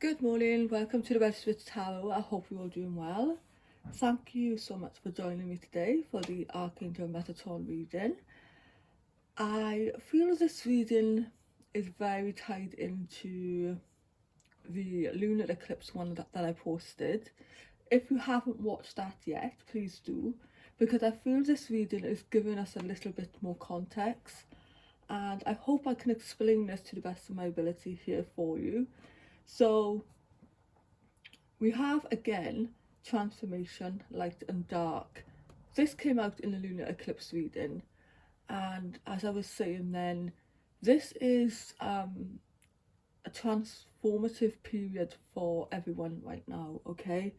Good morning, welcome to the Registered Tarot. I hope you're all doing well. Thank you so much for joining me today for the Archangel Metatron reading. I feel this reading is very tied into the lunar eclipse one that I posted. If you haven't watched that yet, please do, because I feel this reading is giving us a little bit more context, and I hope I can explain this to the best of my ability here for you. So we have again transformation, light and dark. This came out in the lunar eclipse reading, and as I was saying then, this is a transformative period for everyone right now. Okay,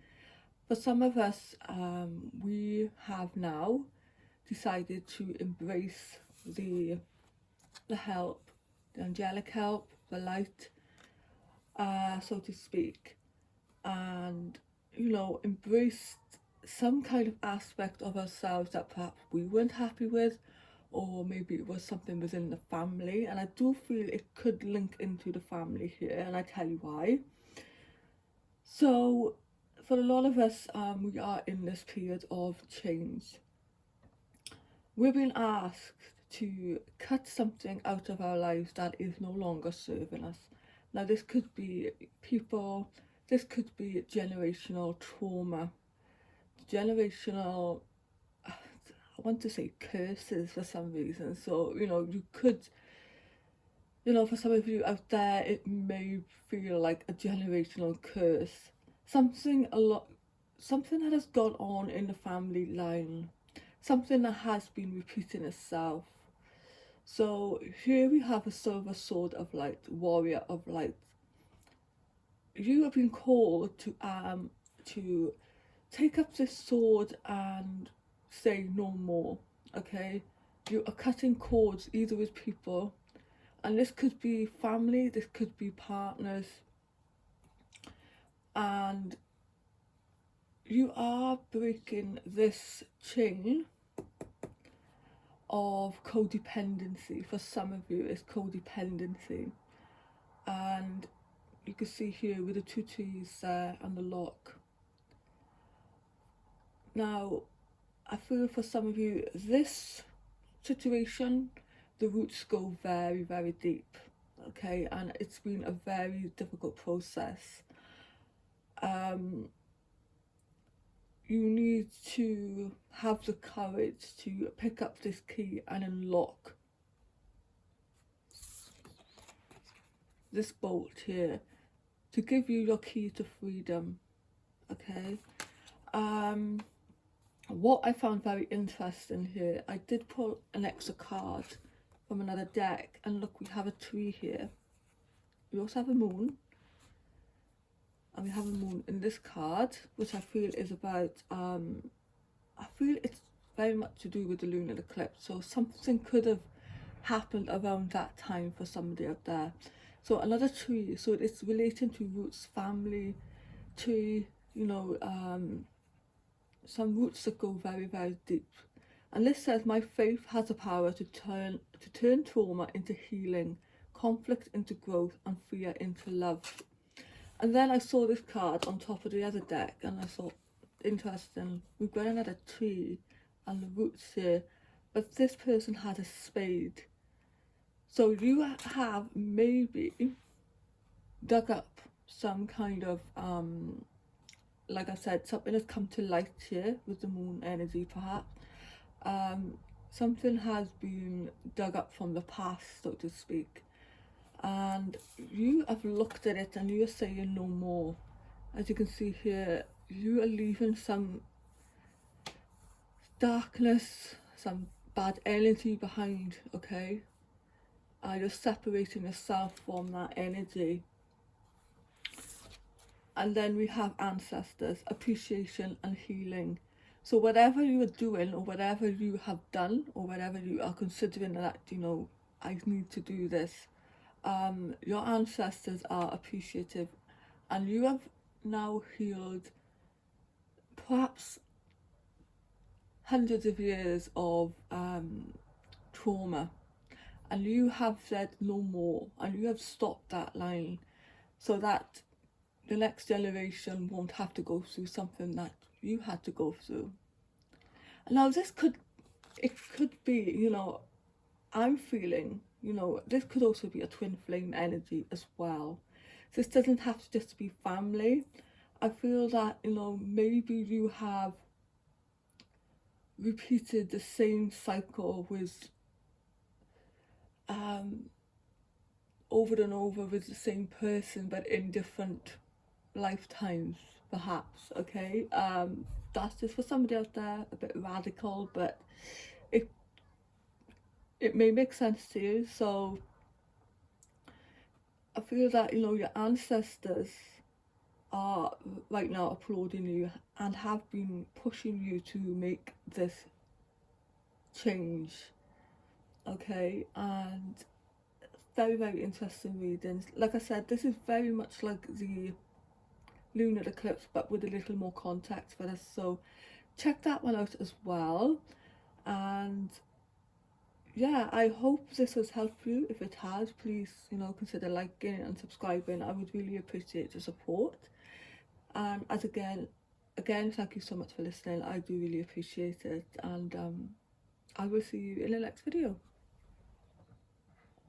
for some of us, we have now decided to embrace the help, the angelic help, the light, so to speak, and embraced some kind of aspect of ourselves that perhaps we weren't happy with, or maybe it was something within the family. And I do feel it could link into the family here, and I tell you why. So for a lot of us, we are in this period of change. We're being asked to cut something out of our lives that is no longer serving us. Now this could be people, this could be generational trauma, generational, I want to say curses for some reason. So, you could, for some of you out there, it may feel like a generational curse. Something that has gone on in the family line. Something that has been repeating itself. So here we have a silver sword of light, warrior of light. You have been called to take up this sword and say no more. Okay, you are cutting cords either with people, and this could be family, this could be partners, and you are breaking this chain of codependency. For some of you, it's codependency, and you can see here with the two trees there and the lock. Now, I feel for some of you, this situation, the roots go very, very deep, okay, and it's been a very difficult process. You need to have the courage to pick up this key and unlock this bolt here to give you your key to freedom. Okay, what I found very interesting here, I did pull an extra card from another deck, and look, we have a tree here. We also have a moon, and we have a moon in this card, which I feel is about, I feel it's very much to do with the lunar eclipse. So something could have happened around that time for somebody out there. So another tree, so it's relating to roots, family, tree, some roots that go very, very deep. And this says, my faith has the power to turn trauma into healing, conflict into growth, and fear into love. And then I saw this card on top of the other deck, and I thought, interesting, we've got another tree and the roots here, but this person had a spade. So you have maybe dug up some kind of, like I said, something has come to light here with the moon energy perhaps. Something has been dug up from the past, so to speak, and you have looked at it and you are saying no more. As you can see here, you are leaving some darkness, some bad energy behind, okay? You're separating yourself from that energy. And then we have ancestors, appreciation and healing. So whatever you are doing, or whatever you have done, or whatever you are considering that, I need to do this, your ancestors are appreciative, and you have now healed perhaps hundreds of years of trauma, and you have said no more, and you have stopped that line, so that the next generation won't have to go through something that you had to go through. Now it could be, you know, I'm feeling, you know, this could also be a twin flame energy as well. This doesn't have to just be family. I feel that, you know, maybe you have repeated the same cycle with over and over with the same person, but in different lifetimes, perhaps. Okay, that's just for somebody out there, a bit radical, but it may make sense to you. So I feel that, you know, your ancestors are right now applauding you and have been pushing you to make this change. Okay, and very, very interesting readings. Like I said, this is very much like the lunar eclipse, but with a little more context for this, so check that one out as well. And yeah, I hope this has helped you. If it has, please, you know, consider liking and subscribing. I would really appreciate the support. And as again, thank you so much for listening. I do really appreciate it, and I will see you in the next video.